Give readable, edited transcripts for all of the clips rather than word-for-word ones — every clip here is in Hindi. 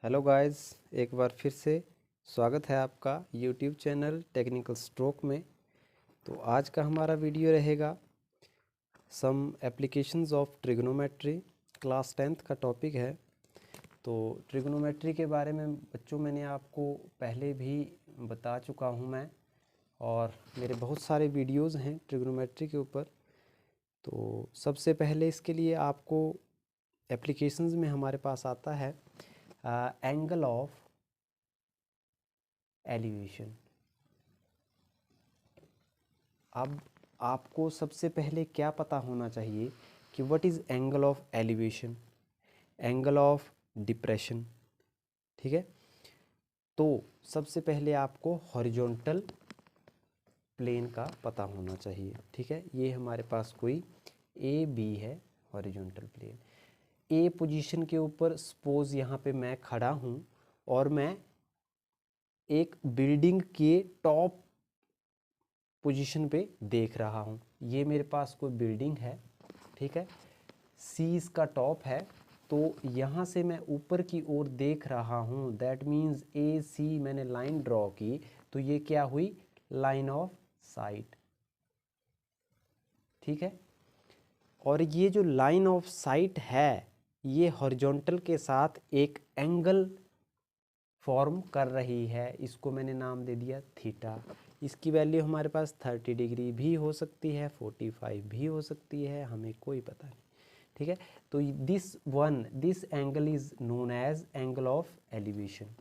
हेलो गाइस, एक बार फिर से स्वागत है आपका यूट्यूब चैनल टेक्निकल स्ट्रोक में। तो आज का हमारा वीडियो रहेगा some applications of trigonometry. Class 10th का टॉपिक है। तो ट्रिग्नोमेट्री के बारे में बच्चों मैंने आपको पहले भी बता चुका हूँ मैं, और मेरे बहुत सारे वीडियोज़ हैं ट्रिग्नोमेट्री के ऊपर। तो सबसे पहले इसके लिए आपको एप्लीकेशंस में हमारे पास आता है एंगल ऑफ एलिवेशन। अब आपको सबसे पहले क्या पता होना चाहिए कि what is angle of elevation, angle of depression. ठीक है, तो सबसे पहले आपको हॉरिजॉन्टल प्लेन का पता होना चाहिए। ठीक है, ये हमारे पास कोई ए बी है, हॉरिजॉन्टल प्लेन। ए पोजीशन के ऊपर सपोज यहाँ पे मैं खड़ा हूँ और मैं एक बिल्डिंग के टॉप पोजीशन पे देख रहा हूँ। ये मेरे पास कोई बिल्डिंग है, ठीक है, सी इसका टॉप है। तो यहाँ से मैं ऊपर की ओर देख रहा हूँ, दैट मीन्स ए सी मैंने लाइन ड्रॉ की, तो ये क्या हुई, लाइन ऑफ साइट। ठीक है, और ये जो लाइन ऑफ साइट है ये हॉरिजॉन्टल के साथ एक एंगल फॉर्म कर रही है, इसको मैंने नाम दे दिया थीटा। इसकी वैल्यू हमारे पास 30 डिग्री भी हो सकती है, 45 भी हो सकती है, हमें कोई पता नहीं। ठीक है, तो this angle is known as angle of elevation.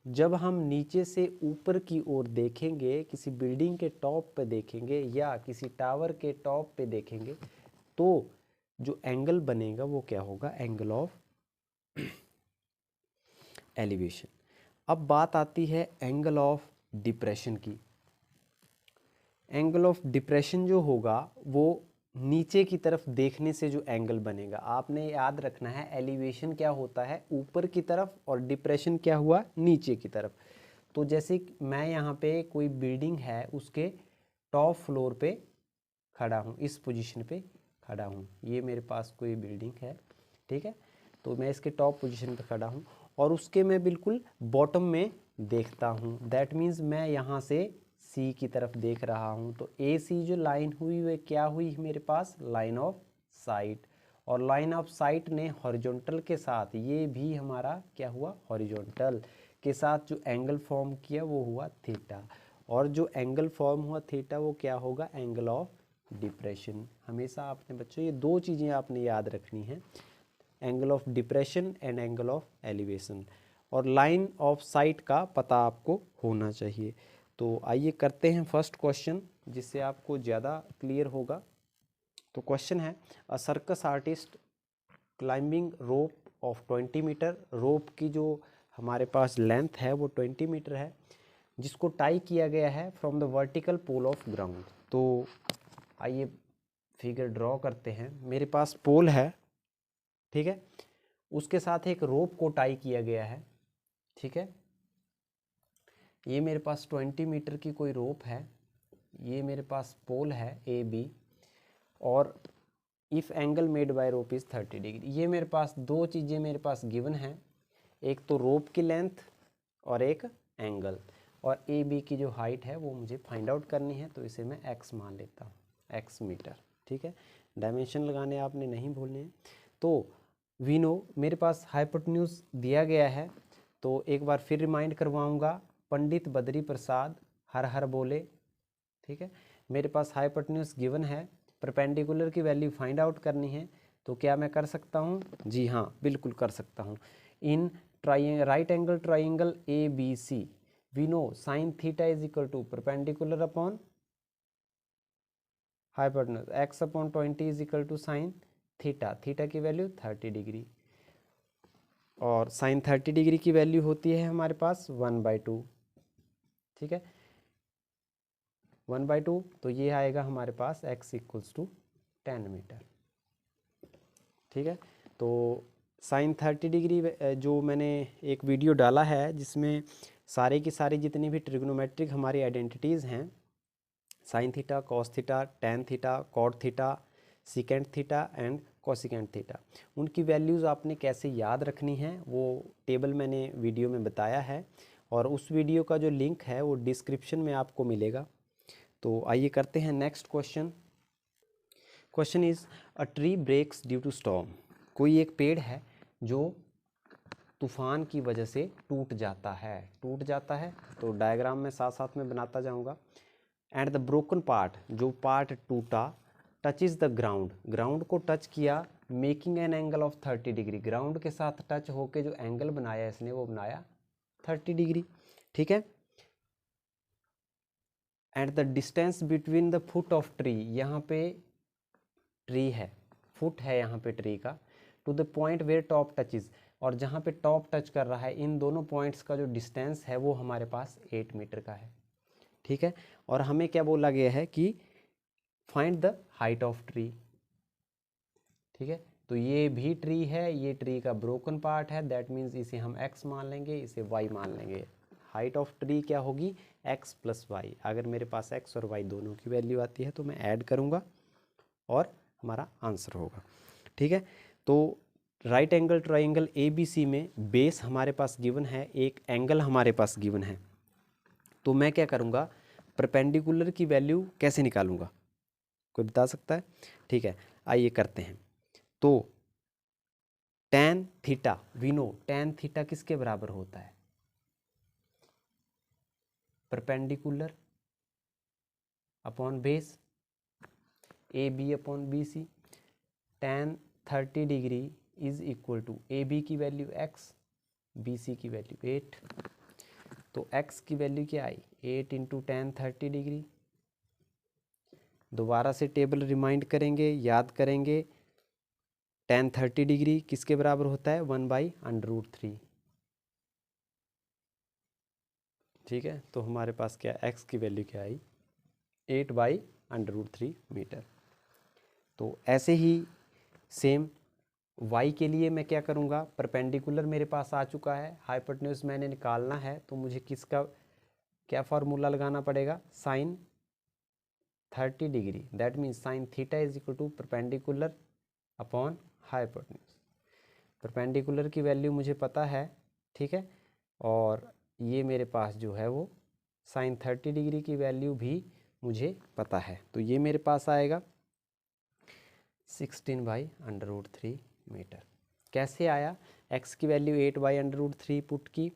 जब हम नीचे से ऊपर की ओर देखेंगे, किसी बिल्डिंग के टॉप पे देखेंगे या किसी टावर के टॉप पे देखेंगे, तो जो एंगल बनेगा वो क्या होगा, एंगल ऑफ एलिवेशन। अब बात आती है एंगल ऑफ डिप्रेशन की। एंगल ऑफ डिप्रेशन जो होगा वो नीचे की तरफ देखने से जो एंगल बनेगा, आपने याद रखना है एलिवेशन क्या होता है, ऊपर की तरफ, और डिप्रेशन क्या हुआ, नीचे की तरफ। तो जैसे मैं यहाँ पे कोई बिल्डिंग है उसके टॉप फ्लोर पे खड़ा हूँ, इस पोजीशन पे खड़ा हूँ, ये मेरे पास कोई बिल्डिंग है, ठीक है, तो मैं इसके टॉप पोजीशन पे खड़ा हूँ और उसके मैं बिल्कुल बॉटम में देखता हूँ। दैट मीन्स मैं यहाँ से सी की तरफ देख रहा हूँ, तो ए सी जो लाइन हुई वे क्या हुई मेरे पास, लाइन ऑफ साइट। और लाइन ऑफ साइट ने हॉरिजॉन्टल के साथ, ये भी हमारा क्या हुआ, हॉरिजॉन्टल के साथ जो एंगल फॉर्म किया वो हुआ थीटा। और जो एंगल फॉर्म हुआ थीटा वो क्या होगा, एंगल ऑफ डिप्रेशन। हमेशा आपने बच्चों ये दो चीज़ें आपने याद रखनी है, angle of depression and angle of elevation. और लाइन ऑफ साइट का पता आपको होना चाहिए। तो आइए करते हैं फर्स्ट क्वेश्चन, जिससे आपको ज़्यादा क्लियर होगा। तो क्वेश्चन है, a circus artist climbing rope of 20 metre. Rope की जो हमारे पास लेंथ है वो 20 मीटर है, जिसको टाई किया गया है from the vertical pole of ground. तो आइए फिगर ड्रॉ करते हैं। मेरे पास पोल है, ठीक है, उसके साथ एक रोप को टाई किया गया है। ठीक है, ये मेरे पास 20 मीटर की कोई रोप है, ये मेरे पास पोल है ए बी, और if angle made by rope is 30 degree. ये मेरे पास दो चीज़ें मेरे पास गिवन हैं, एक तो रोप की लेंथ और एक एंगल। और ए बी की जो हाइट है वो मुझे फाइंड आउट करनी है, तो इसे मैं एक्स मान लेता हूँ, एक्स मीटर। ठीक है, डायमेंशन लगाने आपने नहीं भूलने हैं। तो वी नो मेरे पास हाइपोटेन्यूज दिया गया है, तो एक बार फिर रिमाइंड करवाऊंगा, पंडित बद्री प्रसाद हर हर बोले। ठीक है, मेरे पास हाइपोटेन्यूज गिवन है, परपेंडिकुलर की वैल्यू फाइंड आउट करनी है। तो क्या मैं कर सकता हूँ, जी हाँ बिल्कुल कर सकता हूँ। In right angle triangle A B C we know sine theta is equal to perpendicular upon hypotenuse, x upon 20 is equal to sine theta, theta की वैल्यू 30 डिग्री, और साइन 30 डिग्री की वैल्यू होती है हमारे पास 1/2। ठीक है, 1/2, तो ये आएगा हमारे पास x इक्वल्स टू 10 मीटर। ठीक है, तो साइन 30 डिग्री जो मैंने एक वीडियो डाला है जिसमें सारे की सारी जितनी भी ट्रिग्नोमेट्रिक हमारी आइडेंटिटीज़ हैं, sine theta, cos theta, tan theta, cot theta, secant theta and cosecant theta. उनकी वैल्यूज़ आपने कैसे याद रखनी है वो टेबल मैंने वीडियो में बताया है, और उस वीडियो का जो लिंक है वो डिस्क्रिप्शन में आपको मिलेगा। तो आइए करते हैं next question. Question is a tree breaks due to storm. कोई एक पेड़ है जो तूफान की वजह से टूट जाता है। तो डायग्राम में साथ साथ में बनाता जाऊंगा। एंड द ब्रोकन पार्ट, जो पार्ट टूटा, touch is the ground, ground को टच किया, making an angle of 30 degree, ground के साथ टच होके जो एंगल बनाया इसने वो बनाया 30 डिग्री। ठीक है। And the distance between the foot of tree, यहाँ पे ट्री है, फुट है यहाँ पे ट्री का, to the point where top touches, और जहाँ पे टॉप टच कर रहा है इन दोनों पॉइंट्स का जो डिस्टेंस है वो हमारे पास 8 मीटर का है। ठीक है। और हमें क्या बोला गया है कि find the height of tree. ठीक है। तो ये भी ट्री है, ये ट्री का ब्रोकन पार्ट है, दैट मीन्स इसे हम x मान लेंगे, इसे y मान लेंगे। हाइट ऑफ ट्री क्या होगी, x प्लस वाई। अगर मेरे पास x और y दोनों की वैल्यू आती है तो मैं ऐड करूँगा और हमारा आंसर होगा। ठीक है। तो राइट एंगल ट्राइंगल ABC में बेस हमारे पास गिवन है, एक एंगल हमारे पास गिवन है। तो मैं क्या करूँगा, परपेंडिकुलर की वैल्यू कैसे निकालूंगा, कोई बता सकता है? ठीक है, आइए करते हैं। तो tan theta, we know tan theta किसके बराबर होता है, perpendicular upon base, AB upon BC। tan 30 degree is equal to AB की वैल्यू x, BC की वैल्यू 8। तो x की वैल्यू क्या आई, 8 इंटू tan 30 डिग्री। दोबारा से टेबल रिमाइंड करेंगे, याद करेंगे। tan 30 डिग्री किसके बराबर होता है, 1/√3। ठीक है। तो हमारे पास क्या, x की वैल्यू क्या आई, 8/√3 मीटर। तो ऐसे ही सेम y के लिए मैं क्या करूँगा, परपेंडिकुलर मेरे पास आ चुका है, हाइपोटेन्यूज मैंने निकालना है, तो मुझे किसका क्या फार्मूला लगाना पड़ेगा, sine 30 degree, that means sine theta is equal to perpendicular upon hypotenuse. Perpendicular की वैल्यू मुझे पता है। ठीक है। और ये मेरे पास जो है वो साइन 30 डिग्री की वैल्यू भी मुझे पता है। तो ये मेरे पास आएगा 16/√3 मीटर। कैसे आया, x की वैल्यू 8/√3 पुट की,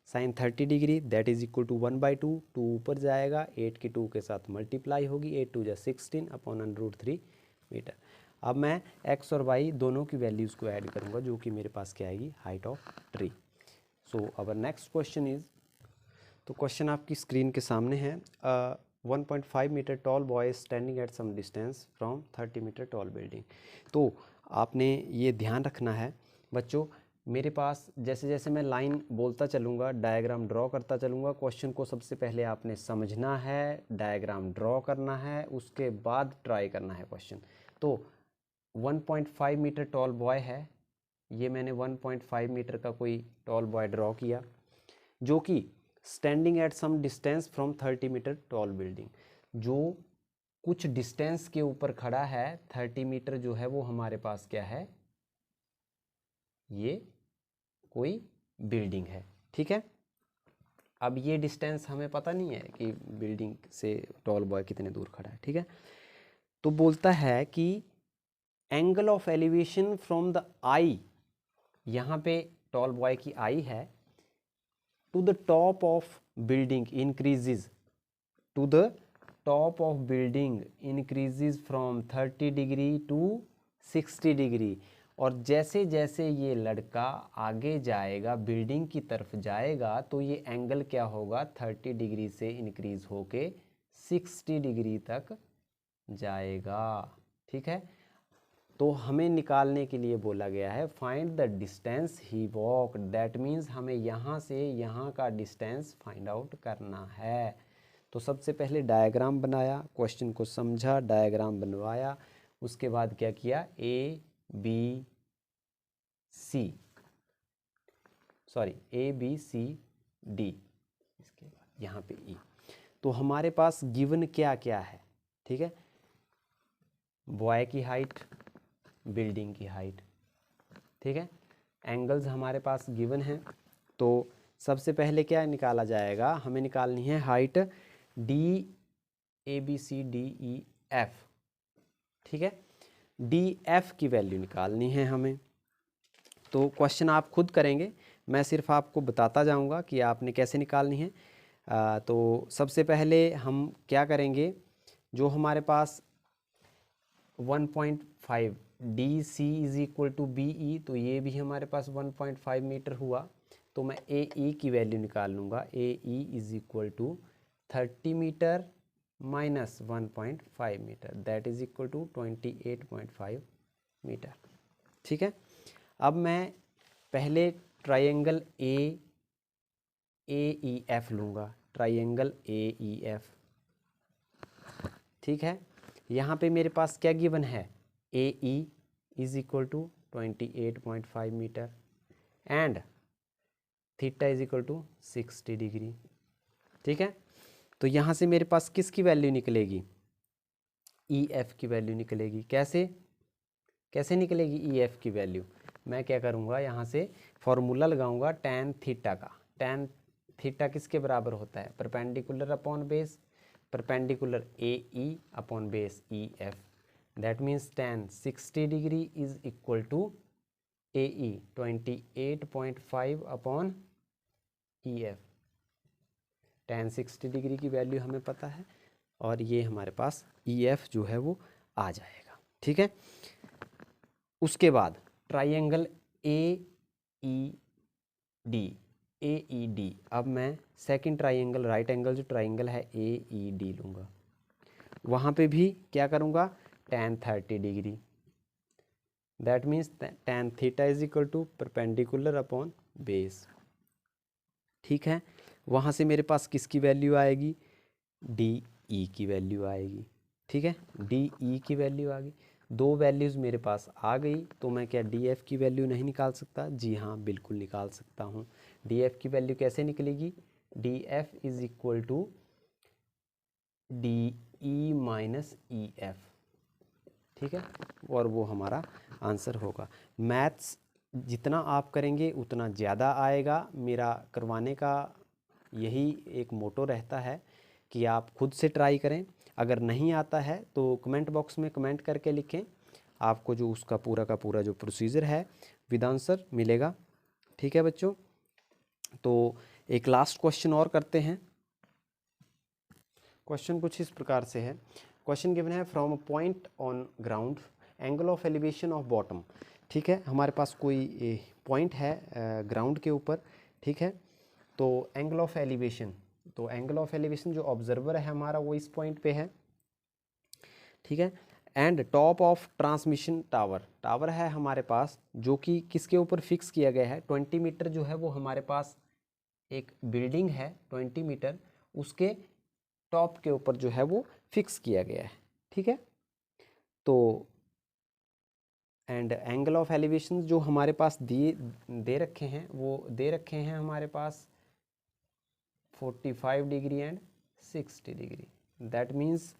sine 30 degree that is equal to 1/2, 2 ऊपर जाएगा, 8 की 2 के साथ मल्टीप्लाई होगी, 8 2 16 अपॉन √3 मीटर। अब मैं x और y दोनों की वैल्यूज़ को ऐड करूँगा, जो कि मेरे पास क्या आएगी, height of tree. So our next question is, तो क्वेश्चन आपकी स्क्रीन के सामने है। 1.5 metre tall boy standing at some distance from 30 metre tall building. तो आपने ये ध्यान रखना है बच्चों, मेरे पास जैसे जैसे मैं लाइन बोलता चलूँगा, डायग्राम ड्रॉ करता चलूँगा, क्वेश्चन को सबसे पहले आपने समझना है, डायग्राम ड्रॉ करना है, उसके बाद ट्राई करना है क्वेश्चन। तो 1.5 मीटर टॉल बॉय है, ये मैंने 1.5 मीटर का कोई टॉल बॉय ड्रॉ किया, जो कि standing at some distance from 30 metre tall building, जो कुछ डिस्टेंस के ऊपर खड़ा है। 30 मीटर जो है वो हमारे पास क्या है, ये कोई बिल्डिंग है। ठीक है। अब ये डिस्टेंस हमें पता नहीं है कि बिल्डिंग से टॉल बॉय कितने दूर खड़ा है। ठीक है। तो बोलता है कि angle of elevation from the eye, यहाँ पे टॉल बॉय की आई है, to the top of building increases, to the top of building increases from 30 degree to 60 degree. और जैसे जैसे ये लड़का आगे जाएगा, बिल्डिंग की तरफ जाएगा, तो ये एंगल क्या होगा, 30 डिग्री से इंक्रीज होके 60 डिग्री तक जाएगा। ठीक है। तो हमें निकालने के लिए बोला गया है find the distance he walk, that means हमें यहाँ से यहाँ का डिस्टेंस फाइंड आउट करना है। तो सबसे पहले डायग्राम बनाया, क्वेश्चन को समझा, डायग्राम बनवाया, उसके बाद क्या किया, ABCD, इसके बाद यहाँ पे E। तो हमारे पास गिवन क्या क्या है, ठीक है, बॉय की हाइट, बिल्डिंग की हाइट, ठीक है। एंगल्स हमारे पास गिवन हैं, तो सबसे पहले क्या निकाला जाएगा, हमें निकालनी है height D A B C D E F, ठीक है। डी एफ की वैल्यू निकालनी है हमें। तो क्वेश्चन आप खुद करेंगे, मैं सिर्फ आपको बताता जाऊंगा कि आपने कैसे निकालनी है। तो सबसे पहले हम क्या करेंगे, जो हमारे पास 1.5 D C is equal to B E, तो ये भी हमारे पास 1.5 मीटर हुआ। तो मैं ए ई की वैल्यू निकाल लूँगा, A E is equal to 30 metre minus 1.5 metre, that is equal to 28.5 metre, ठीक है। अब मैं पहले ट्रायंगल ए ई एफ लूँगा, ट्रायंगल ए ई एफ, ठीक है। यहाँ पे मेरे पास क्या गिवन है, A E is equal to 28.5 metre and theta is equal to 60 degree, ठीक है। तो यहाँ से मेरे पास किसकी वैल्यू निकलेगी, ई एफ की वैल्यू निकलेगी। कैसे निकलेगी ई एफ की वैल्यू, मैं क्या करूँगा, यहाँ से फॉर्मूला लगाऊंगा tan थीटा का। tan थीटा किसके बराबर होता है, perpendicular upon base, perpendicular A E upon base E F, that means tan 60 degree is equal to A E 28.5 upon E F. tan 60 degree की वैल्यू हमें पता है और ये हमारे पास ई एफ जो है वो आ जाएगा, ठीक है। उसके बाद ट्रायंगल ए ई डी, अब मैं सेकंड ट्रायंगल, राइट एंगल जो ट्रायंगल है ए ई डी लूँगा। वहाँ पे भी क्या करूँगा, tan 30 degree, that means tan theta is equal to perpendicular upon base, ठीक है। वहाँ से मेरे पास किसकी वैल्यू आएगी, डी ई की वैल्यू आएगी, ठीक है। डी ई की वैल्यू आ गई, दो वैल्यूज़ मेरे पास आ गई, तो मैं क्या डी एफ की वैल्यू नहीं निकाल सकता, जी हाँ बिल्कुल निकाल सकता हूँ। डी एफ की वैल्यू कैसे निकलेगी, D F is equal to D E minus E F, ठीक है। और वो हमारा आंसर होगा। मैथ्स जितना आप करेंगे उतना ज़्यादा आएगा, मेरा करवाने का यही एक मोटो रहता है कि आप खुद से ट्राई करें। अगर नहीं आता है तो कमेंट बॉक्स में कमेंट करके लिखें, आपको जो उसका पूरा का पूरा जो प्रोसीजर है विद आंसर मिलेगा, ठीक है बच्चों। तो एक लास्ट क्वेश्चन और करते हैं। क्वेश्चन कुछ इस प्रकार से है, क्वेश्चन गिवन है from a point on ground angle of elevation of bottom, ठीक है। हमारे पास कोई पॉइंट है ग्राउंड के ऊपर, ठीक है। तो एंगल ऑफ एलिवेशन, तो एंगल ऑफ एलिवेशन जो ऑब्जर्वर है हमारा वो इस पॉइंट पे है, ठीक है। And top of transmission tower, tower है हमारे पास जो कि किसके ऊपर फिक्स किया गया है, 20 मीटर जो है वो हमारे पास एक बिल्डिंग है 20 मीटर, उसके टॉप के ऊपर जो है वो फिक्स किया गया है, ठीक है। तो एंड एंगल ऑफ एलिवेशन जो हमारे पास दे रखे हैं, वो दे रखे हैं हमारे पास 45 degree and 60 degree, that means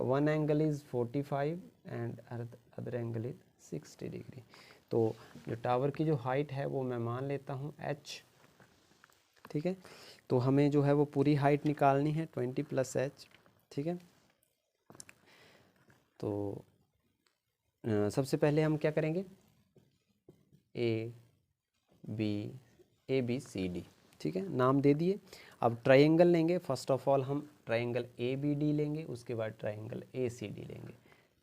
one angle is 45 and other angle is 60 degree. तो जो टावर की जो हाइट है वो मैं मान लेता हूँ h, ठीक है। तो हमें जो है वो पूरी हाइट निकालनी है 20 प्लस h, ठीक है। तो सबसे पहले हम क्या करेंगे, ए बी सी डी, ठीक है, नाम दे दिए। अब ट्रायंगल लेंगे, फर्स्ट ऑफ ऑल हम ट्रायंगल ए बी डी लेंगे, उसके बाद ट्रायंगल ए सी डी लेंगे।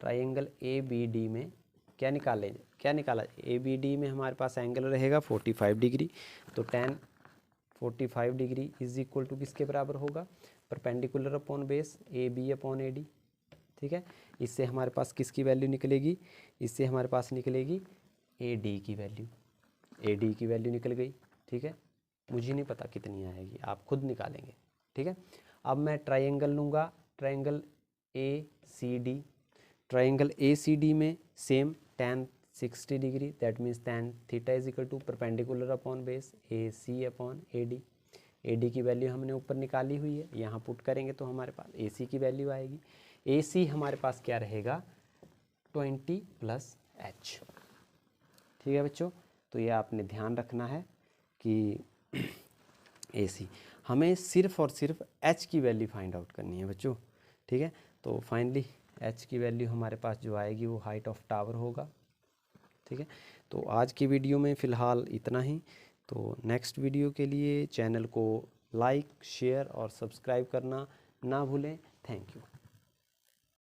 ट्रायंगल ए बी डी में क्या निकाला, ए बी डी में हमारे पास एंगल रहेगा 45 डिग्री, तो tan 45 degree is equal to किसके बराबर होगा, perpendicular upon base A B upon A D, ठीक है। इससे हमारे पास किसकी वैल्यू निकलेगी, इससे हमारे पास निकलेगी ए डी की वैल्यू, ए डी की वैल्यू निकल गई, ठीक है। मुझे नहीं पता कितनी आएगी, आप खुद निकालेंगे, ठीक है। अब मैं ट्रायंगल लूँगा, triangle A C D, triangle A C D में same tan 60 degree, that means tan theta is equal to perpendicular upon base A C upon A D. A D की वैल्यू हमने ऊपर निकाली हुई है, यहाँ पुट करेंगे तो हमारे पास ए सी की वैल्यू आएगी। ए सी हमारे पास क्या रहेगा, 20 + h। ठीक है बच्चों, तो ये आपने ध्यान रखना है कि AC हमें सिर्फ और सिर्फ h की वैल्यू फाइंड आउट करनी है बच्चों। ठीक है, तो फाइनली h की वैल्यू हमारे पास जो आएगी वो हाइट ऑफ टावर होगा। ठीक है, तो आज की वीडियो में फ़िलहाल इतना ही। तो नेक्स्ट वीडियो के लिए चैनल को लाइक, शेयर और सब्सक्राइब करना ना भूलें। Thank you.